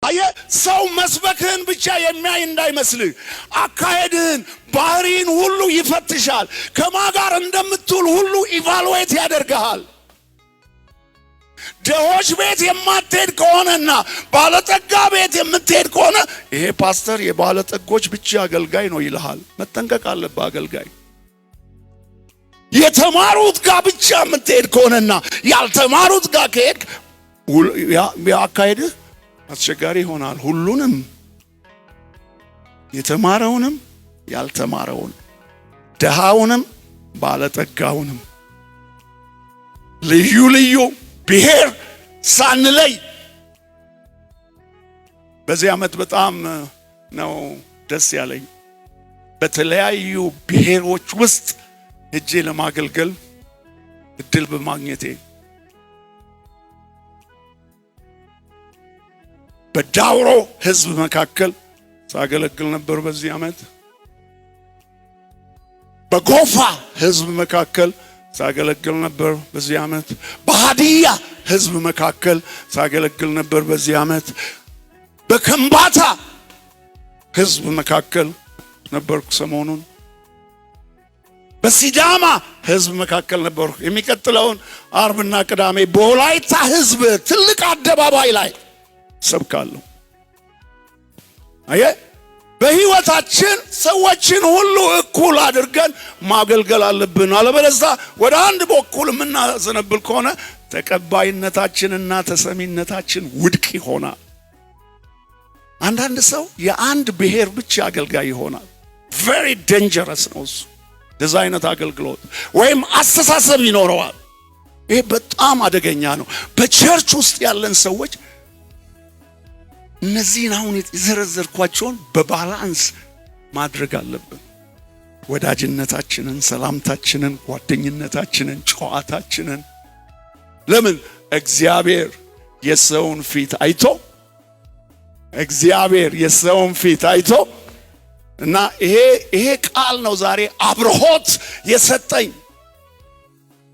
አየ ሰው መስበክህን ብቻ የሚያይ እንዳይመስልህ አካሄድህን ባህሪን ሁሉ ይፈትሻል ከማጋር እንደምትውል ሁሉ ኢቫሉዌት ያደርጋል ደሆች ቤት የማትሄድ ከሆነና ባለጠጋ ቤት የምትሄድ ከሆነ ይሄ ፓስተር የባለጠጎች ብቻ አገልጋይ ነው ይልሃል መጠንቀቅ አለበት አገልጋይ የተማሩት ጋር ብቻ የምትሄድ ከሆነና ያልተማሩት ጋር ከሄድ ያካሄድህ አስቸጋሪ ይሆናል ሁሉንም የተማረውንም ያልተማረውን ደሃውንም ባለጠጋውንም ልዩ ልዩ ብሔር ሳንለይ በዚህ ዓመት በጣም ነው ደስ ያለኝ በተለያዩ ብሔሮች ውስጥ እጄ ለማገልገል እድል በማግኘቴ በዳውሮ ህዝብ መካከል ሳገለግል ነበር በዚህ ዓመት በጎፋ ህዝብ መካከል ሳገለግል ነበር በዚህ ዓመት በሃዲያ ህዝብ መካከል ሳገለግል ነበር በዚህ ዓመት በከምባታ ህዝብ መካከል ነበርኩ ሰሞኑን በሲዳማ ህዝብ መካከል ነበርኩ የሚቀጥለውን አርብና ቅዳሜ በወላይታ ህዝብ ትልቅ አደባባይ ላይ ሰብካለሁ አየ በህይወታችን ሰዎችን ሁሉ እኩል አድርገን ማገልገል አለብን አለበለዚያ ወደ አንድ በኩል ምናዘነብል ከሆነ ተቀባይነታችንና ተሰሚነታችን ውድቅ ይሆናል አንዳንድ ሰው የአንድ ብሔር ብቻ አገልጋይ ይሆናል very dangerous ነው እሱ ዲዛይነት አገልግሎት ወይም አስተሳሰብ ይኖረዋል ይሄ በጣም አደገኛ ነው በቸርች ውስጥ ያለን ሰዎች እነዚህን አሁን የዘረዘርኳቸውን በባላንስ ማድረግ አለብን ወዳጅነታችንን ሰላምታችንን ጓደኝነታችንን ጨዋታችንን ለምን እግዚአብሔር የሰውን ፊት አይቶ እና ይሄ ቃል ነው ዛሬ አብርሆት የሰጠኝ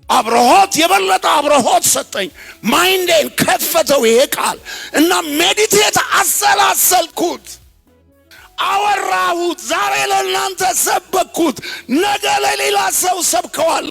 አብርሆት የበለጠ አብርሆት ሰጠኝ ማይንዴን ከፈተው ይሄ ቃል እና ሜዲቴት አሰላሰልኩት አወራሁት ዛሬ ለእናንተ ሰበኩት ነገ ለሌላ ሰው ሰብከዋል